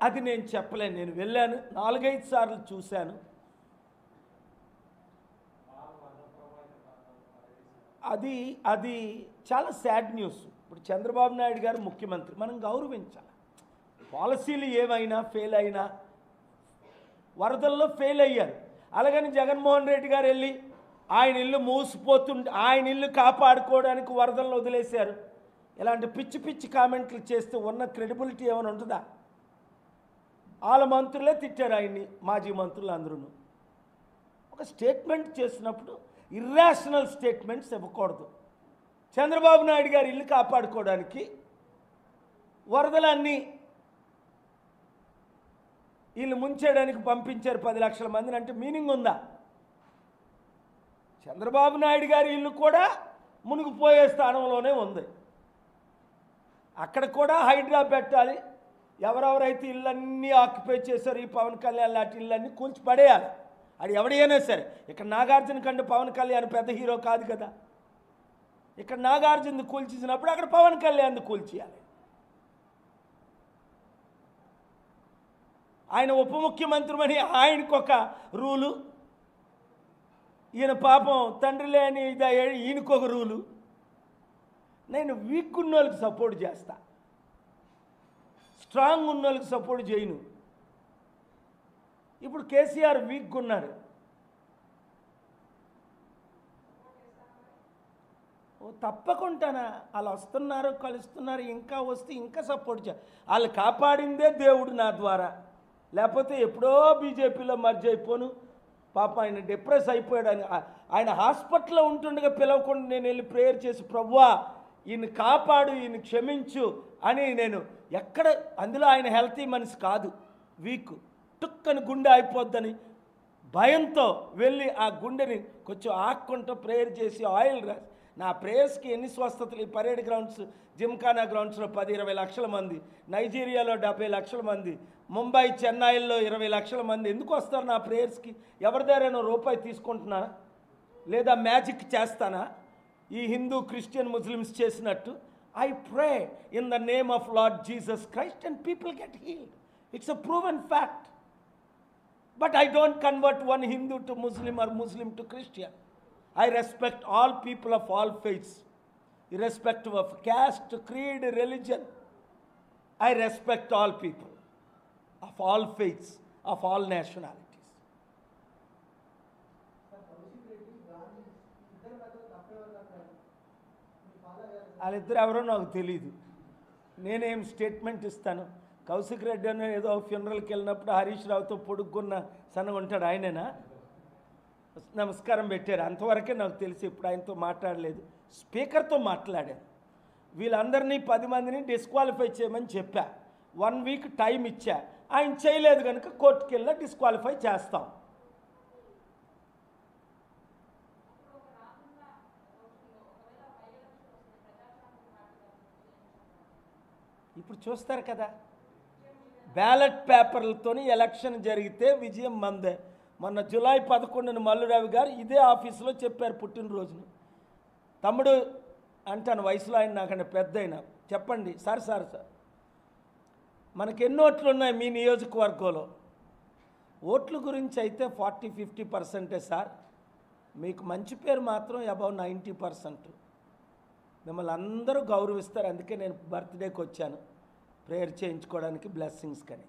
అది నేను చెప్పలేను. నేను వెళ్ళాను, 4-5 సార్లు చూశాను. అది అది చాలా సాడ్ న్యూస్. ఇప్పుడు చంద్రబాబు నాయుడు గారు ముఖ్యమంత్రి, మనం గౌరవించాలి. పాలసీలు ఏమైనా ఫెయిల్ అయినా, వరదల్లో ఫెయిల్ అయ్యారు. అలాగని జగన్మోహన్ రెడ్డి గారు వెళ్ళి ఆయన ఇల్లు మూసిపోతుంటే ఆయన ఇల్లు కాపాడుకోవడానికి వరదలను వదిలేశారు. ఇలాంటి పిచ్చి పిచ్చి కామెంట్లు చేస్తే ఉన్న క్రెడిబిలిటీ ఏమైనా ఉంటుందా? వాళ్ళ మంత్రులే తిట్టారు ఆయన్ని, మాజీ మంత్రులు అందరూ. ఒక స్టేట్మెంట్ చేసినప్పుడు ఇర్రాషనల్ స్టేట్మెంట్స్ ఇవ్వకూడదు. చంద్రబాబు నాయుడు గారు ఇల్లు కాపాడుకోవడానికి వరదలన్నీ వీళ్ళు ముంచేయడానికి పంపించారు 10 లక్షల మందిని అంటే మీనింగ్ ఉందా? చంద్రబాబు నాయుడు గారి ఇల్లు కూడా మునిగిపోయే స్థానంలోనే ఉంది. అక్కడ కూడా హైడ్రా పెట్టాలి. ఎవరెవరైతే ఇళ్ళన్నీ ఆక్యుపై చేశారు, ఈ పవన్ కళ్యాణ్ లాంటి ఇళ్ళన్నీ కూల్చి పడేయాలి. అది ఎవడైనా సరే. ఇక్కడ నాగార్జున కంటే పవన్ కళ్యాణ్ పెద్ద హీరో కాదు కదా. ఇక్కడ నాగార్జున కూల్చేసినప్పుడు అక్కడ పవన్ కళ్యాణ్ కూల్చేయాలి. ఆయన ఉప ముఖ్యమంత్రి అని ఆయనకు ఒక రూలు, ఈయన పాపం తండ్రి లేని ఈయనకొక రూలు. నేను వీక్ ఉన్న వాళ్ళకి సపోర్ట్ చేస్తా, స్ట్రాంగ్ ఉన్న వాళ్ళకి సపోర్ట్ చేయను. ఇప్పుడు కేసీఆర్ వీక్ ఉన్నాడు. తప్పకుండానా వాళ్ళు వస్తున్నారు, కలుస్తున్నారు, ఇంకా వస్తే ఇంకా సపోర్ట్ చేయాలి. వాళ్ళు కాపాడిందే దేవుడు నా ద్వారా, లేకపోతే ఎప్పుడో బీజేపీలో మర్జ్ అయిపోను. పాప ఆయన డిప్రెస్ అయిపోయాడు. ఆయన హాస్పిటల్లో ఉంటుండగా పిలవకుండా నేను వెళ్ళి ప్రేయర్ చేసి, ప్రభువా ఈయన కాపాడు, ఈయన క్షమించు అని నేను ఎక్కడ, అందులో ఆయన హెల్తీ మనిషి కాదు, వీక్, టుక్కని గుండె అయిపోద్దని భయంతో వెళ్ళి ఆ గుండెని కొంచెం ఆక్కుంటూ ప్రేయర్ చేసి ఆయిల్ రాసి, నా ప్రేయర్స్కి ఎన్ని స్వస్థతలు. ఈ పరేడ్ గ్రౌండ్స్, జిమ్ఖానా గ్రౌండ్స్లో 10-20 లక్షల మంది, నైజీరియాలో 70 లక్షల మంది, ముంబై చెన్నైలో 20 లక్షల మంది ఎందుకు వస్తారు నా ప్రేయర్స్కి? ఎవరి దగ్గరైనా రూపాయి తీసుకుంటున్నానా? లేదా మ్యాజిక్ చేస్తానా ఈ హిందూ క్రిస్టియన్ ముస్లిమ్స్ చేసినట్టు? I pray in the name of lord Jesus Christ and people get healed. It's a proven fact. But I don't convert one Hindu to Muslim or Muslim to Christian. I respect all people of all faiths, irrespective of caste, creed, religion. I respect all people of all faiths, of all nationalities. వాళ్ళిద్దరు ఎవరో నాకు తెలీదు. నేనేం statement ఇస్తాను? కౌశిక్ రెడ్డి అని ఏదో ఫ్యూనరల్కి వెళ్ళినప్పుడు హరీష్ రావుతో పొడుక్కున్న సన్నగా ఉంటాడు, ఆయనేనా? నమస్కారం పెట్టారు, అంతవరకే నాకు తెలిసి. ఇప్పుడు ఆయనతో మాట్లాడలేదు, స్పీకర్తో మాట్లాడాను. వీళ్ళందరినీ 10 మందిని డిస్క్వాలిఫై చేయమని చెప్పా. 1 వీక్ టైం ఇచ్చా. ఆయన చేయలేదు కనుక కోర్టుకి వెళ్ళి డిస్క్వాలిఫై చేస్తాం. ఇప్పుడు చూస్తారు కదా, బ్యాలెట్ పేపర్లతో ఎలక్షన్ జరిగితే విజయం మందే. మొన్న జూలై 11న మల్లురావి గారు ఇదే ఆఫీసులో చెప్పారు పుట్టినరోజును. తమ్ముడు అంటాను, వయసులో ఆయన నాకన్నా పెద్ద అయినా, చెప్పండి సార్ మనకి ఎన్ని ఓట్లు ఉన్నాయి మీ నియోజకవర్గంలో? ఓట్ల గురించి అయితే 40-50% సార్. మీకు మంచి పేరు మాత్రం అబౌవ్ 90%. మిమ్మల్ని అందరూ గౌరవిస్తారు. అందుకే నేను బర్త్డేకి వచ్చాను, ప్రేయర్ చేయించుకోవడానికి, బ్లెస్సింగ్స్ కానీ.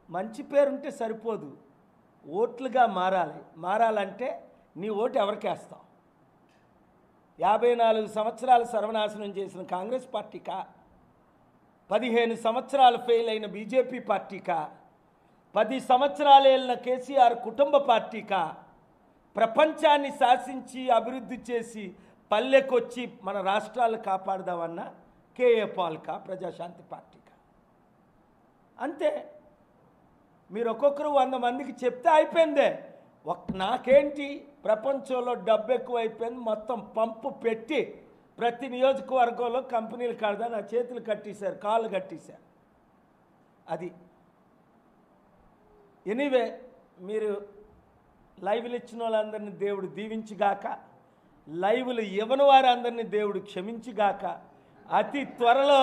మంచి పేరుంటే సరిపోదు, ఓట్లుగా మారాలంటే నీ ఓటు ఎవరికి వేస్తావు? 54 సంవత్సరాలు సర్వనాశనం చేసిన కాంగ్రెస్ పార్టీకా? 15 సంవత్సరాలు ఫెయిల్ అయిన బీజేపీ పార్టీకా? 10 సంవత్సరాలు వెళ్ళిన కేసీఆర్ కుటుంబ పార్టీకా? ప్రపంచాన్ని శాసించి అభివృద్ధి చేసి పల్లెకొచ్చి మన రాష్ట్రాలు కాపాడదామన్న కేఏ పాల్కా, ప్రజాశాంతి పార్టీకా? అంతే. మీరు ఒక్కొక్కరు 100 మందికి చెప్తే అయిపోయిందే. నాకేంటి, ప్రపంచంలో డబ్బు ఎక్కువైపోయింది, మొత్తం పంపు పెట్టి ప్రతి నియోజకవర్గంలో కంపెనీలు కడదా నా చేతులు కట్టేశారు, కాళ్ళు కట్టేశారు. అది ఎనీవే, మీరు లైవ్లు ఇచ్చిన వాళ్ళందరినీ దేవుడు దీవించుగాక, లైవ్లు ఇవ్వని వారందరినీ దేవుడు క్షమించుగాక. అతి త్వరలో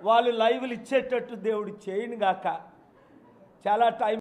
వాళ్ళు లైవ్లు ఇచ్చేటట్టు దేవుడు చేయను గాక. చాలా టైం